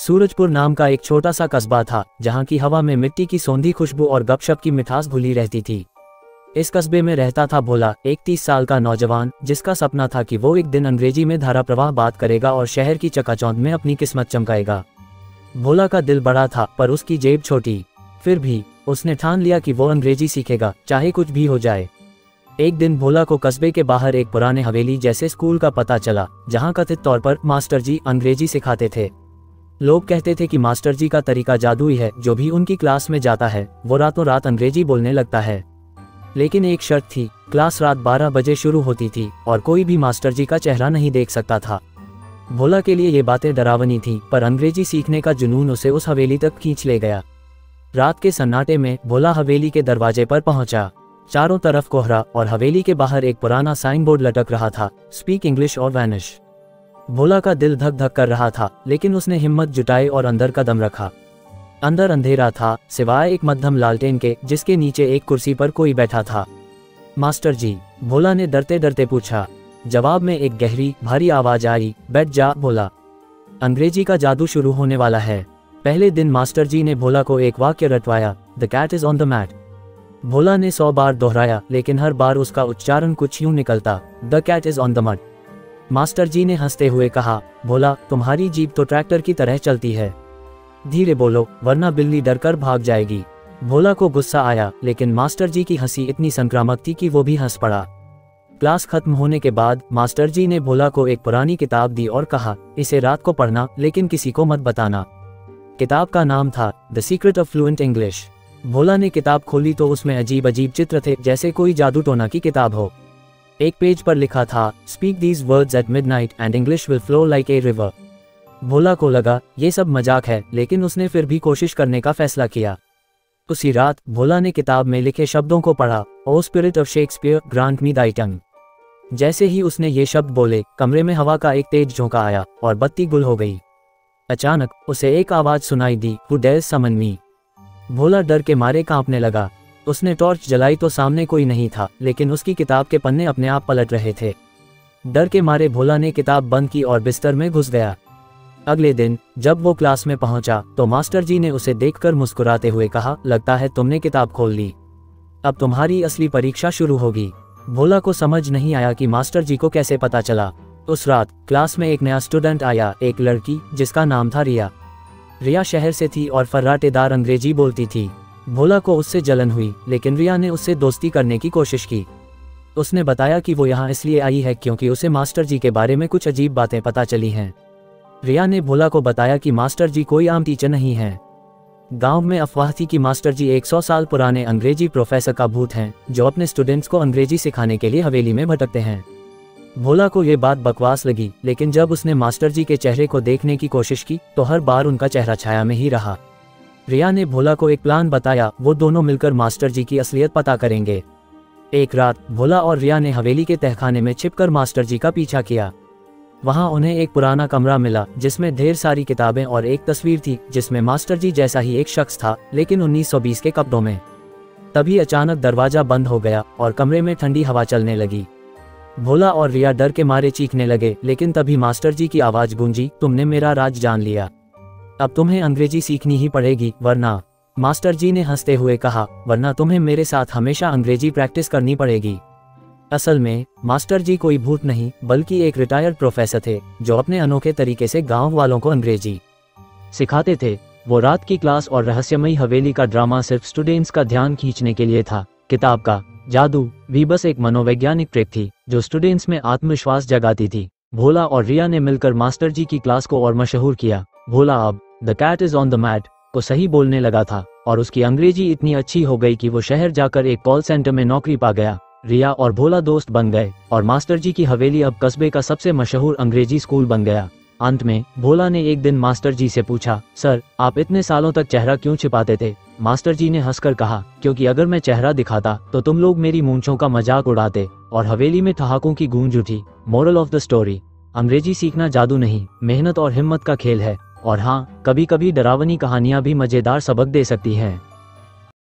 सूरजपुर नाम का एक छोटा सा कस्बा था जहाँ की हवा में मिट्टी की सौंधी खुशबू और गपशप की मिठास घुली रहती थी। इस कस्बे में रहता था भोला, एक 30 साल का नौजवान जिसका सपना था कि वो एक दिन अंग्रेजी में धारा प्रवाह बात करेगा और शहर की चकाचौंध में अपनी किस्मत चमकाएगा। भोला का दिल बड़ा था पर उसकी जेब छोटी। फिर भी उसने ठान लिया कि वो अंग्रेजी सीखेगा, चाहे कुछ भी हो जाए। एक दिन भोला को कस्बे के बाहर एक पुराने हवेली जैसे स्कूल का पता चला, जहाँ कथित तौर पर मास्टर जी अंग्रेजी सिखाते थे। लोग कहते थे कि मास्टर जी का तरीका जादुई है, जो भी उनकी क्लास में जाता है वो रातों रात अंग्रेजी बोलने लगता है। लेकिन एक शर्त थी, क्लास रात 12 बजे शुरू होती थी और कोई भी मास्टर जी का चेहरा नहीं देख सकता था। भोला के लिए ये बातें डरावनी थीं, पर अंग्रेजी सीखने का जुनून उसे उस हवेली तक खींच ले गया। रात के सन्नाटे में भोला हवेली के दरवाजे पर पहुंचा। चारों तरफ कोहरा और हवेली के बाहर एक पुराना साइन बोर्ड लटक रहा था, स्पीक इंग्लिश और वैनिश। भोला का दिल धक धक कर रहा था, लेकिन उसने हिम्मत जुटाई और अंदर कदम रखा। अंदर अंधेरा था, सिवाय एक मध्यम लालटेन के जिसके नीचे एक कुर्सी पर कोई बैठा था। मास्टर जी, भोला ने डरते डरते पूछा। जवाब में एक गहरी भारी आवाज आई, बैठ जा भोला, अंग्रेजी का जादू शुरू होने वाला है। पहले दिन मास्टर जी ने भोला को एक वाक्य रटवाया, the cat is on the mat. Bhola ने 100 बार दोहराया, लेकिन हर बार उसका उच्चारण कुछ यूं निकलता, the cat is on the mud. Master ji ने हंसते हुए कहा, भोला तुम्हारी जीभ तो ट्रैक्टर की तरह चलती है, धीरे बोलो वरना बिल्ली डरकर भाग जाएगी। भोला को गुस्सा आया, लेकिन मास्टर जी की हंसी इतनी संक्रामक थी कि वो भी हंस पड़ा। क्लास खत्म होने के बाद मास्टर जी ने भोला को एक पुरानी किताब दी और कहा, इसे रात को पढ़ना, लेकिन किसी को मत बताना। किताब का नाम था the secret of fluent English. Bhola ने किताब खोली तो उसमें अजीब अजीब चित्र थे, जैसे कोई जादू टोना की किताब हो। एक पेज पर लिखा था, speak these words at midnight and English will flow like a river. Bhola को लगा ये सब मजाक है, लेकिन उसने फिर भी कोशिश करने का फैसला किया। उसी रात भोला ने किताब में लिखे शब्दों को पढ़ा, O spirit of Shakespeare grant me thy tongue. जैसे ही उसने ये शब्द बोले, कमरे में हवा का एक तेज झोंका आया और बत्ती गुल हो गई। अचानक उसे एक आवाज सुनाई दी, हु डेयर्स समन मी। भोला डर के मारे कांपने लगा। उसने टॉर्च जलाई तो सामने कोई नहीं था, लेकिन उसकी किताब के पन्ने अपने आप पलट रहे थे। डर के मारे भोला ने किताब बंद की और बिस्तर में घुस गया। अगले दिन जब वो क्लास में पहुंचा तो मास्टर जी ने उसे देखकर मुस्कुराते हुए कहा, लगता है तुमने किताब खोल ली, अब तुम्हारी असली परीक्षा शुरू होगी। भोला को समझ नहीं आया कि मास्टर जी को कैसे पता चला। उस रात क्लास में एक नया स्टूडेंट आया, एक लड़की जिसका नाम था रिया। रिया शहर से थी और फर्राटेदार अंग्रेजी बोलती थी। भोला को उससे जलन हुई, लेकिन रिया ने उससे दोस्ती करने की कोशिश की। उसने बताया कि वो यहाँ इसलिए आई है क्योंकि उसे मास्टर जी के बारे में कुछ अजीब बातें पता चली हैं। रिया ने भोला को बताया कि मास्टर जी कोई आम टीचर नहीं हैं। गांव में अफवाह थी कि मास्टर जी 100 साल पुराने अंग्रेजी प्रोफेसर का भूत हैं, जो अपने स्टूडेंट्स को अंग्रेजी सिखाने के लिए हवेली में भटकते हैं। भोला को ये बात बकवास लगी, लेकिन जब उसने मास्टर जी के चेहरे को देखने की कोशिश की तो हर बार उनका चेहरा छाया में ही रहा। रिया ने भोला को एक प्लान बताया, वो दोनों मिलकर मास्टर जी की असलियत पता करेंगे। एक रात भोला और रिया ने हवेली के तहखाने में छिपकर मास्टर जी का पीछा किया। वहां उन्हें एक पुराना कमरा मिला जिसमें ढेर सारी किताबें और एक तस्वीर थी जिसमें मास्टर जी जैसा ही एक शख्स था, लेकिन 1920 के कपड़ों में। तभी अचानक दरवाजा बंद हो गया और कमरे में ठंडी हवा चलने लगी। भोला और रिया डर के मारे चीखने लगे, लेकिन तभी मास्टर जी की आवाज गूंजी, तुमने मेरा राज जान लिया, अब तुम्हें अंग्रेजी सीखनी ही पड़ेगी, वरना। मास्टर जी ने हंसते हुए कहा, वरना तुम्हें मेरे साथ हमेशा अंग्रेजी प्रैक्टिस करनी पड़ेगी। असल में मास्टर जी कोई भूत नहीं, बल्कि एक रिटायर्ड प्रोफेसर थे जो अपने अनोखे तरीके से गांव वालों को अंग्रेजी सिखाते थे। वो रात की क्लास और रहस्यमयी हवेली का ड्रामा सिर्फ स्टूडेंट्स का ध्यान खींचने के लिए था। किताब का जादू भी बस एक मनोवैज्ञानिक ट्रिक थी जो स्टूडेंट्स में आत्मविश्वास जगाती थी। भोला और रिया ने मिलकर मास्टर जी की क्लास को और मशहूर किया। भोला अब the cat is on the mat को सही बोलने लगा था और उसकी अंग्रेजी इतनी अच्छी हो गई कि वो शहर जाकर एक कॉल सेंटर में नौकरी पा गया। रिया और भोला दोस्त बन गए और मास्टर जी की हवेली अब कस्बे का सबसे मशहूर अंग्रेजी स्कूल बन गया। अंत में भोला ने एक दिन मास्टर जी से पूछा, सर आप इतने सालों तक चेहरा क्यों छिपाते थे? मास्टर जी ने हंसकर कहा, क्योंकि अगर मैं चेहरा दिखाता तो तुम लोग मेरी मूंछों का मजाक उड़ाते और हवेली में ठहाकों की गूंज उठी। मोरल ऑफ द स्टोरी, अंग्रेजी सीखना जादू नहीं, मेहनत और हिम्मत का खेल है। और हाँ, कभी कभी डरावनी कहानियां भी मजेदार सबक दे सकती हैं।